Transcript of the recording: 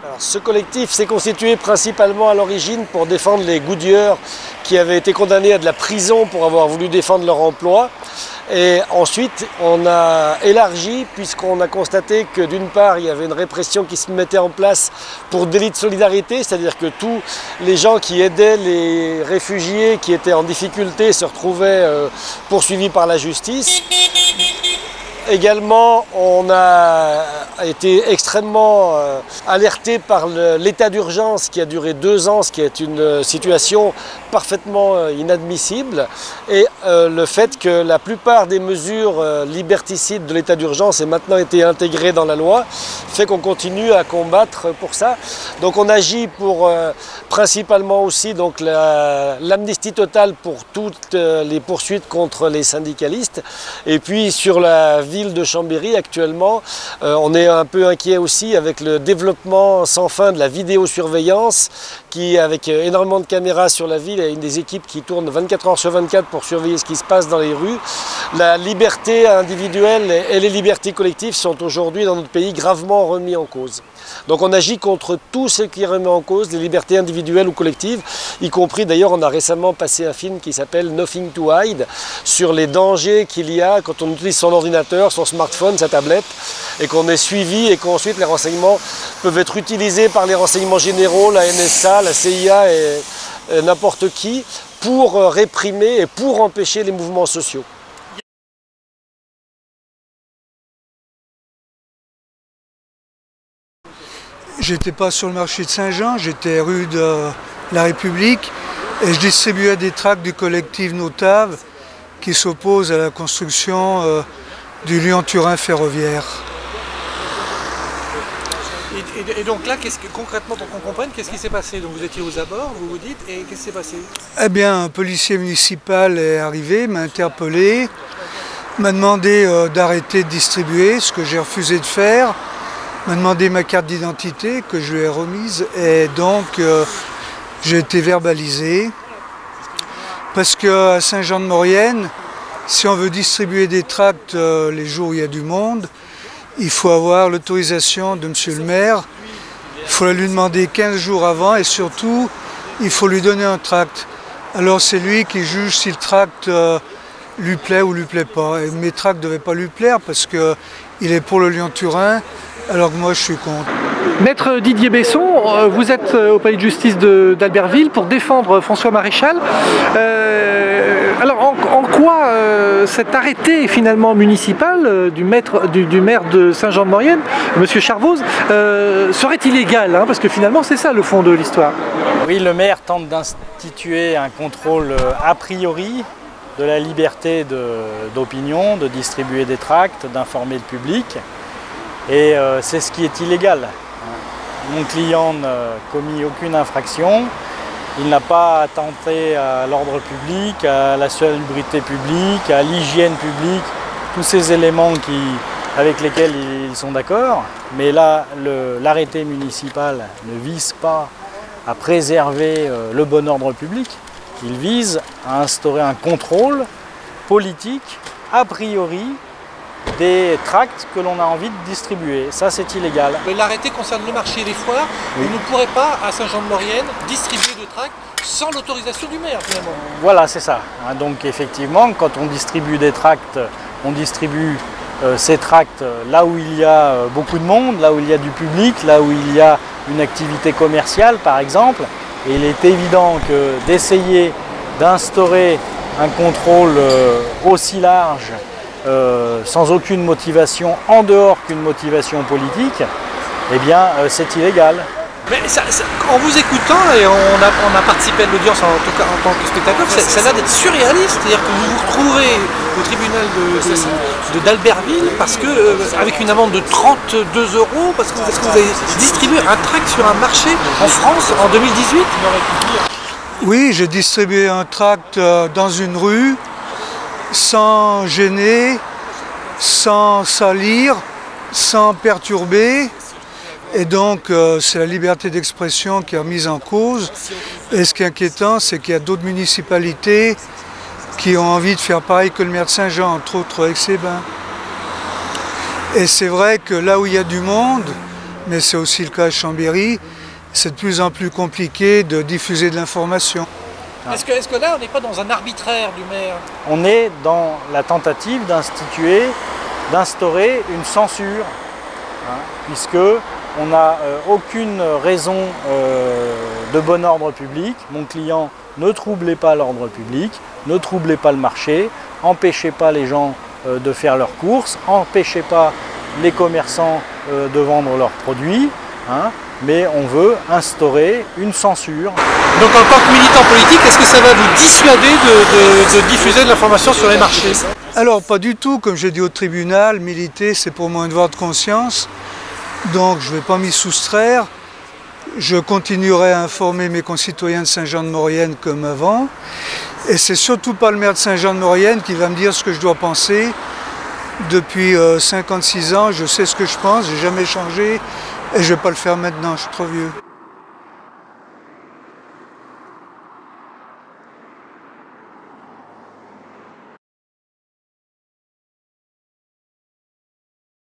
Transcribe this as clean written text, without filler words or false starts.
Alors, ce collectif s'est constitué principalement à l'origine pour défendre les goudieurs qui avaient été condamnés à de la prison pour avoir voulu défendre leur emploi. Et ensuite, on a élargi puisqu'on a constaté que d'une part, il y avait une répression qui se mettait en place pour délit de solidarité, c'est-à-dire que tous les gens qui aidaient les réfugiés qui étaient en difficulté se retrouvaient poursuivis par la justice. Également, on a été extrêmement alerté par l'état d'urgence qui a duré 2 ans, ce qui est une situation parfaitement inadmissible. Et le fait que la plupart des mesures liberticides de l'état d'urgence aient maintenant été intégrées dans la loi, fait qu'on continue à combattre pour ça. Donc on agit pour principalement aussi l'amnistie totale pour toutes les poursuites contre les syndicalistes. Et puis sur la ville de Chambéry actuellement, on est un peu inquiet aussi avec le développement sans fin de la vidéosurveillance qui, avec énormément de caméras sur la ville, et une des équipes qui tourne 24 heures sur 24 pour surveiller ce qui se passe dans les rues. La liberté individuelle et les libertés collectives sont aujourd'hui dans notre pays gravement remis en cause. Donc on agit contre tout ce qui remet en cause les libertés individuelles ou collectives, y compris d'ailleurs on a récemment passé un film qui s'appelle Nothing to Hide sur les dangers qu'il y a quand on utilise son ordinateur, son smartphone, sa tablette, et qu'on est suivi et qu'ensuite les renseignements peuvent être utilisés par les renseignements généraux, la NSA, la CIA et n'importe qui pour réprimer et pour empêcher les mouvements sociaux. J'étais pas sur le marché de Saint-Jean, j'étais rue de la République et je distribuais des tracts du collectif Notave qui s'oppose à la construction du Lyon-Turin ferroviaire. Et donc là, concrètement, pour qu'on comprenne, qu'est-ce qui s'est passé? Donc vous étiez aux abords, vous vous dites, et qu'est-ce qui s'est passé? Eh bien, un policier municipal est arrivé, m'a interpellé, m'a demandé d'arrêter de distribuer, ce que j'ai refusé de faire, m'a demandé ma carte d'identité que je lui ai remise, et donc j'ai été verbalisé. Parce qu'à Saint-Jean-de-Maurienne, si on veut distribuer des tracts les jours où il y a du monde, il faut avoir l'autorisation de monsieur le maire, il faut la lui demander 15 jours avant et surtout, il faut lui donner un tract. Alors c'est lui qui juge si le tract lui plaît ou lui plaît pas. Et mes tracts ne devaient pas lui plaire parce qu'il est pour le Lyon-Turin, alors que moi je suis contre. Maître Didier Besson, vous êtes au palais de justice d'Albertville pour défendre François Maréchal. Alors en quoi cet arrêté finalement municipal du maire de Saint-Jean-de-Maurienne, M. Charvoz, serait illégal, hein, parce que finalement c'est ça le fond de l'histoire. Oui, le maire tente d'instituer un contrôle a priori de la liberté d'opinion, de distribuer des tracts, d'informer le public. Et c'est ce qui est illégal. Mon client n'a commis aucune infraction, il n'a pas attenté à l'ordre public, à la salubrité publique, à l'hygiène publique, tous ces éléments avec lesquels ils sont d'accord. Mais là, l'arrêté municipal ne vise pas à préserver le bon ordre public, il vise à instaurer un contrôle politique a priori des tracts que l'on a envie de distribuer. Ça, c'est illégal. L'arrêté concerne le marché des foires. Oui. Vous ne pourrez pas, à Saint-Jean-de-Maurienne, distribuer de tracts sans l'autorisation du maire, finalement. Voilà, c'est ça. Donc, effectivement, quand on distribue des tracts, on distribue ces tracts là où il y a beaucoup de monde, là où il y a du public, là où il y a une activité commerciale, par exemple. Et il est évident que d'essayer d'instaurer un contrôle aussi large sans aucune motivation, en dehors qu'une motivation politique, eh bien c'est illégal. Mais en vous écoutant, et on a participé à l'audience en tant que spectateur, ça a l'air d'être surréaliste, c'est-à-dire que vous vous retrouvez au tribunal d'Albertville parce que, avec une amende de 32 €, parce que vous avez distribué un tract sur un marché en France en 2018. Oui, j'ai distribué un tract dans une rue, sans gêner, sans salir, sans perturber. Et donc, c'est la liberté d'expression qui est remise en cause. Et ce qui est inquiétant, c'est qu'il y a d'autres municipalités qui ont envie de faire pareil que le maire de Saint-Jean, entre autres Aix-les-Bains. Et c'est vrai que là où il y a du monde, mais c'est aussi le cas à Chambéry, c'est de plus en plus compliqué de diffuser de l'information. Est-ce que là, on n'est pas dans un arbitraire du maire? On est dans la tentative d'instaurer une censure, puisque on n'a aucune raison de bon ordre public. Mon client, ne troublez pas l'ordre public, ne troublez pas le marché, empêchez pas les gens de faire leurs courses, empêchez pas les commerçants de vendre leurs produits, mais on veut instaurer une censure. Donc en tant que militant politique, est-ce que ça va vous dissuader de diffuser de l'information sur les marchés? Alors pas du tout, comme j'ai dit au tribunal, militer c'est pour moi un devoir de conscience, donc je ne vais pas m'y soustraire. Je continuerai à informer mes concitoyens de Saint-Jean-de-Maurienne comme avant. Et c'est surtout pas le maire de Saint-Jean-de-Maurienne qui va me dire ce que je dois penser. Depuis 56 ans, je sais ce que je pense, j'ai jamais changé et je ne vais pas le faire maintenant, je suis trop vieux.